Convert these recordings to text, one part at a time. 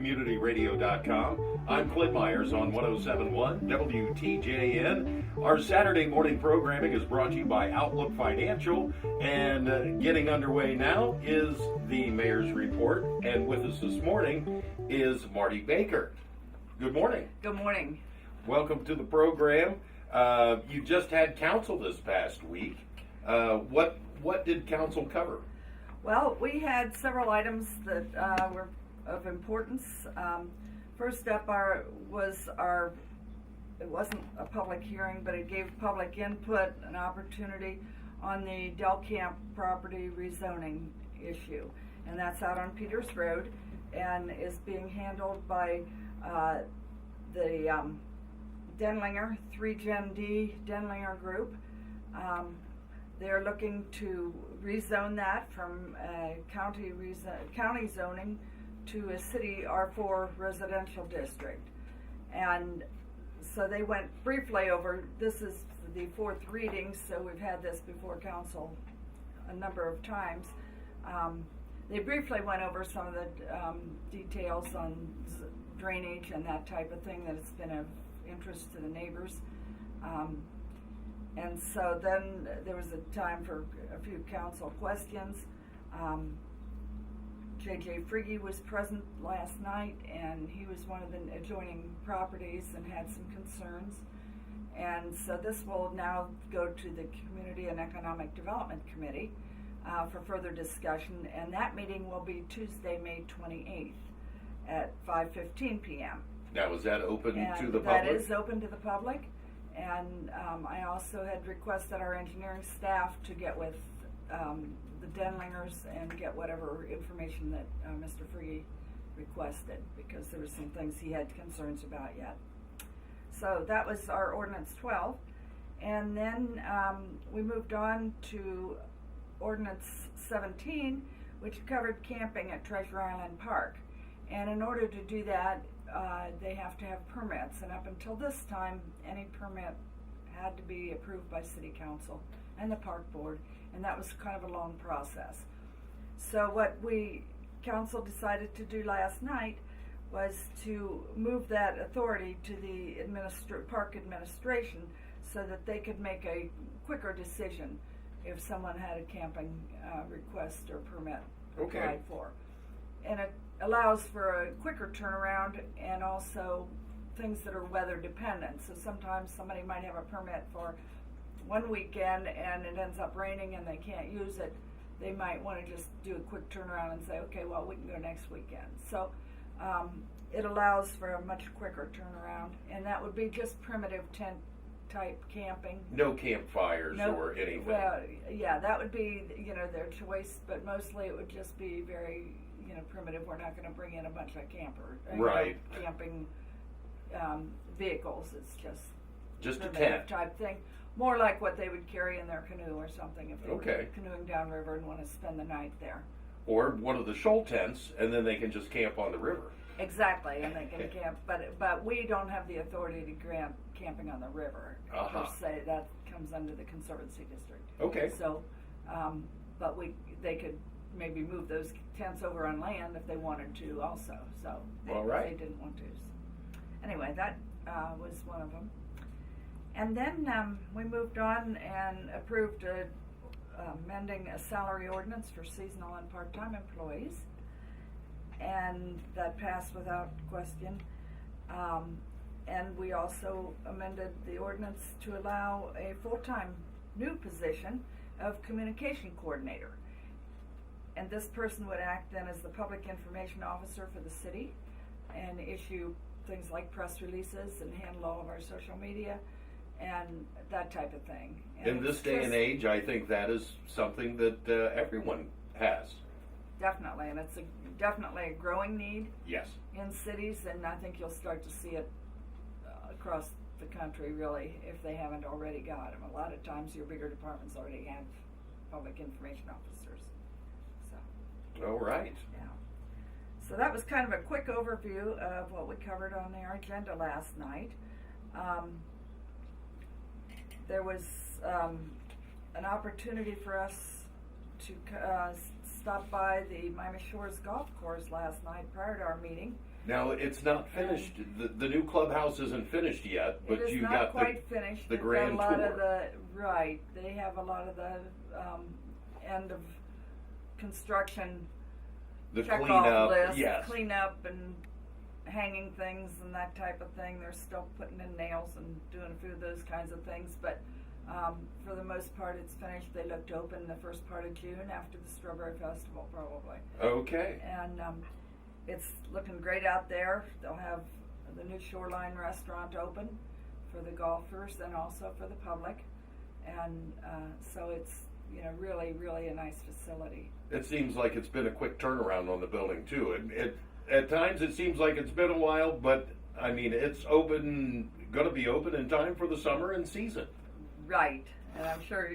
communityradio.com. I'm Clint Myers on 107.1 WTJN. Our Saturday morning programming is brought to you by Outlook Financial, and getting underway now is the Mayor's Report, and with us this morning is Marty Baker. Good morning. Good morning. Welcome to the program. You just had council this past week. What did council cover? Well, we had several items that were of importance. First up it wasn't a public hearing, but it gave public input, an opportunity on the Del Camp property rezoning issue. And that's out on Peters Road and is being handled by the Denlinger, 3Gen D Denlinger Group. They're looking to rezone that from county zoning to a city R4 residential district. And so they went briefly over, this is the fourth reading, so we've had this before council a number of times. They briefly went over some of the details on drainage and that type of thing that's been of interest to the neighbors. And so then there was a time for a few council questions. J.J. Frigge was present last night, and he was one of the adjoining properties and had some concerns. And so this will now go to the Community and Economic Development Committee for further discussion, and that meeting will be Tuesday, May 28th at 5:15 p.m. Now, is that open to the public? That is open to the public. And I also had requested our engineering staff to get with the Denlingers and get whatever information that Mr. Free requested, because there were some things he had concerns about yet. So that was our Ordinance 12. And then we moved on to Ordinance 17, which covered camping at Treasure Island Park. And in order to do that, they have to have permits, and up until this time, any permit had to be approved by City Council and the Park Board, and that was kind of a long process. So what Council decided to do last night was to move that authority to the Park Administration so that they could make a quicker decision if someone had a camping request or permit applied for. And it allows for a quicker turnaround, and also things that are weather dependent. So sometimes somebody might have a permit for one weekend and it ends up raining and they can't use it. They might want to just do a quick turnaround and say, okay, well, we can go next weekend. So it allows for a much quicker turnaround, and that would be just primitive tent type camping. No campfires or anything. Well, yeah, that would be, their choice, but mostly it would just be very, primitive. We're not going to bring in a bunch of camping vehicles. It's just a tent type thing. More like what they would carry in their canoe or something if they were canoeing downriver and want to spend the night there. Or one of the shoal tents, and then they can just camp on the river. Exactly, and they can camp, but we don't have the authority to grant camping on the river. Per se, that comes under the Conservancy District. Okay. So, but they could maybe move those tents over on land if they wanted to also. So they didn't want to. So, anyway, that was one of them. And then we moved on and approved amending a salary ordinance for seasonal and part-time employees. And that passed without question. And we also amended the ordinance to allow a full-time new position of communication coordinator. And this person would act then as the public information officer for the city and issue things like press releases and handle all of our social media and that type of thing. And in this day and age, I think that is something that everyone has. Definitely, and it's definitely a growing need. Yes. In cities, and I think you'll start to see it across the country, really, if they haven't already got them. A lot of times your bigger departments already have public information officers. So. All right. Yeah. So that was kind of a quick overview of what we covered on our agenda last night. There was an opportunity for us to stop by the Miami Shores Golf Course last night prior to our meeting Now, it's not finished. The new clubhouse isn't finished yet, but it is you not got quite finished. the They've grand got a lot tour. of the right. They have a lot of the end of construction The check cleanup, off list, yes. cleanup and hanging things and that type of thing. They're still putting in nails and doing a few of those kinds of things, but for the most part, it's finished. They look to open the first part of June after the Strawberry Festival, probably. Okay. And it's looking great out there. They'll have the new Shoreline restaurant open for the golfers and also for the public, and so it's really, really a nice facility. It seems like it's been a quick turnaround on the building too. It at times it seems like it's been a while, but I mean it's going to be open in time for the summer and season. Right, and I'm sure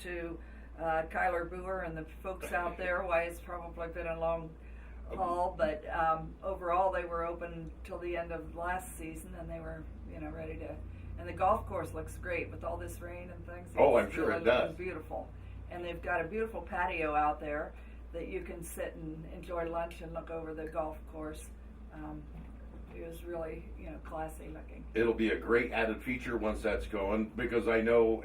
to Kyler Boer and the folks out there why it's probably been a long haul, but overall they were open till the end of last season, and they were ready to. And the golf course looks great with all this rain and things. Oh, It's I'm sure really it does. looking beautiful, and they've got a beautiful patio out there that you can sit and enjoy lunch and look over the golf course. It was really classy looking. It'll be a great added feature once that's going, because I know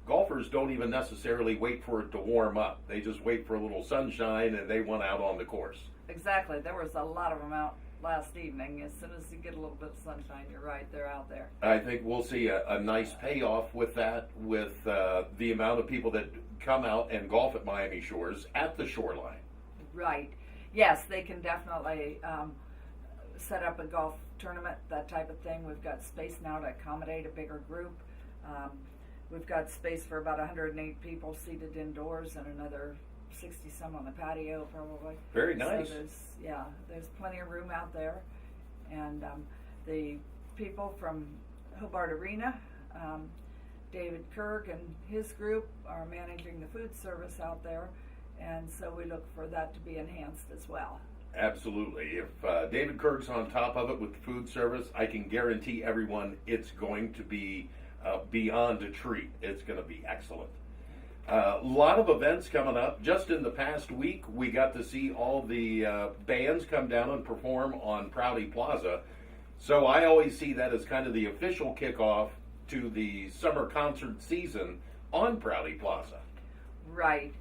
golfers don't even necessarily wait for it to warm up. They just wait for a little sunshine and they want out on the course. Exactly. There was a lot of them out last evening. As soon as you get a little bit of sunshine, you're right, they're out there. I think we'll see a nice payoff with that, with the amount of people that come out and golf at Miami Shores at the Shoreline. Right. Yes, they can definitely set up a golf tournament, that type of thing. We've got space now to accommodate a bigger group. We've got space for about 108 people seated indoors and another 60 some on the patio probably. Very nice. So there's plenty of room out there. And the people from Hobart Arena, David Kirk and his group are managing the food service out there, and so we look for that to be enhanced as well. Absolutely. If David Kirk's on top of it with the food service, I can guarantee everyone it's going to be beyond a treat. It's going to be excellent. A lot of events coming up. Just in the past week, we got to see all the bands come down and perform on Prouty Plaza. So I always see that as kind of the official kickoff to the summer concert season on Prouty Plaza. Right.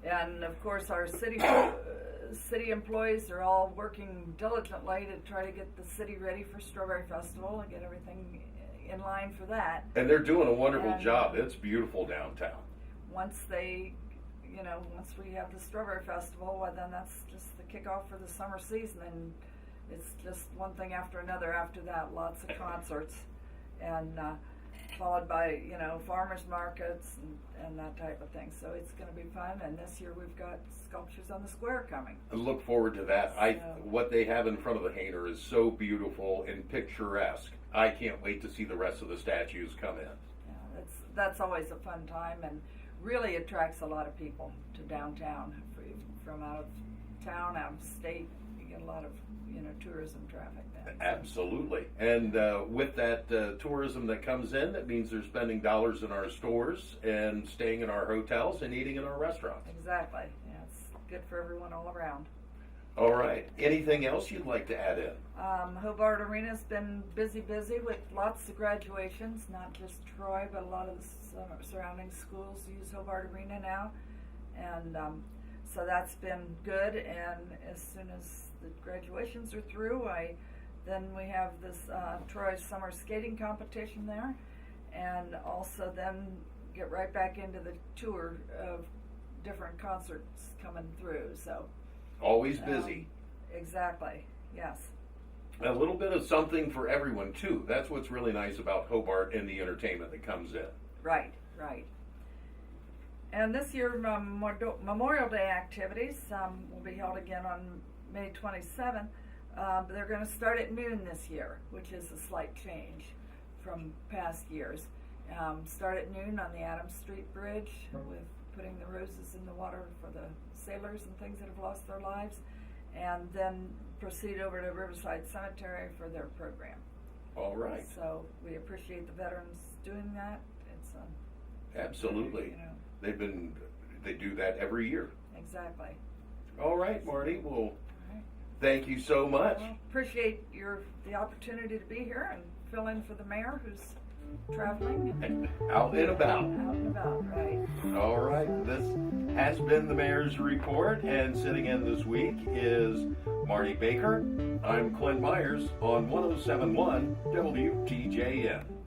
And of course our city employees are all working diligently to try to get the city ready for Strawberry Festival and get everything in line for that. And they're doing a wonderful And, job. It's beautiful downtown. Once we have the Strawberry Festival, well, then that's just the kickoff for the summer season, and it's just one thing after another after that. Lots of concerts, and followed by farmers markets and that type of thing. So it's going to be fun. And this year we've got sculptures on the square coming. I look forward to that. What they have in front of the Hainer is so beautiful and picturesque. I can't wait to see the rest of the statues come in. Yeah, that's always a fun time, and really attracts a lot of people to downtown from out of town, out of state. You get a lot of tourism traffic then. Absolutely. And with that tourism that comes in, that means they're spending dollars in our stores and staying in our hotels and eating in our restaurants. Exactly. Yeah, it's good for everyone all around. All right. Anything else you'd like to add in? Hobart Arena's been busy with lots of graduations, not just Troy, but a lot of the surrounding schools use Hobart Arena now. And so that's been good. And as soon as the graduations are through, then we have this Troy summer skating competition there, and also then get right back into the tour of different concerts coming through. So Always busy. Exactly. Yes. A little bit of something for everyone too. That's what's really nice about Hobart and the entertainment that comes in. Right. And this year, Memorial Day activities will be held again on May 27th. But they're going to start at noon this year, which is a slight change from past years. Start at noon on the Adams Street Bridge with putting the roses in the water for the sailors and things that have lost their lives, and then proceed over to Riverside Cemetery for their program. All right. So we appreciate the veterans doing that. It's Absolutely. They do that every year. Exactly. All right, Marty. Well, Thank you so much. Well, appreciate the opportunity to be here and fill in for the mayor who's traveling and Out and about. out and about, right? All right, this has been the mayor's report, and sitting in this week is Marty Baker. I'm Clint Myers on 107.1 WTJN.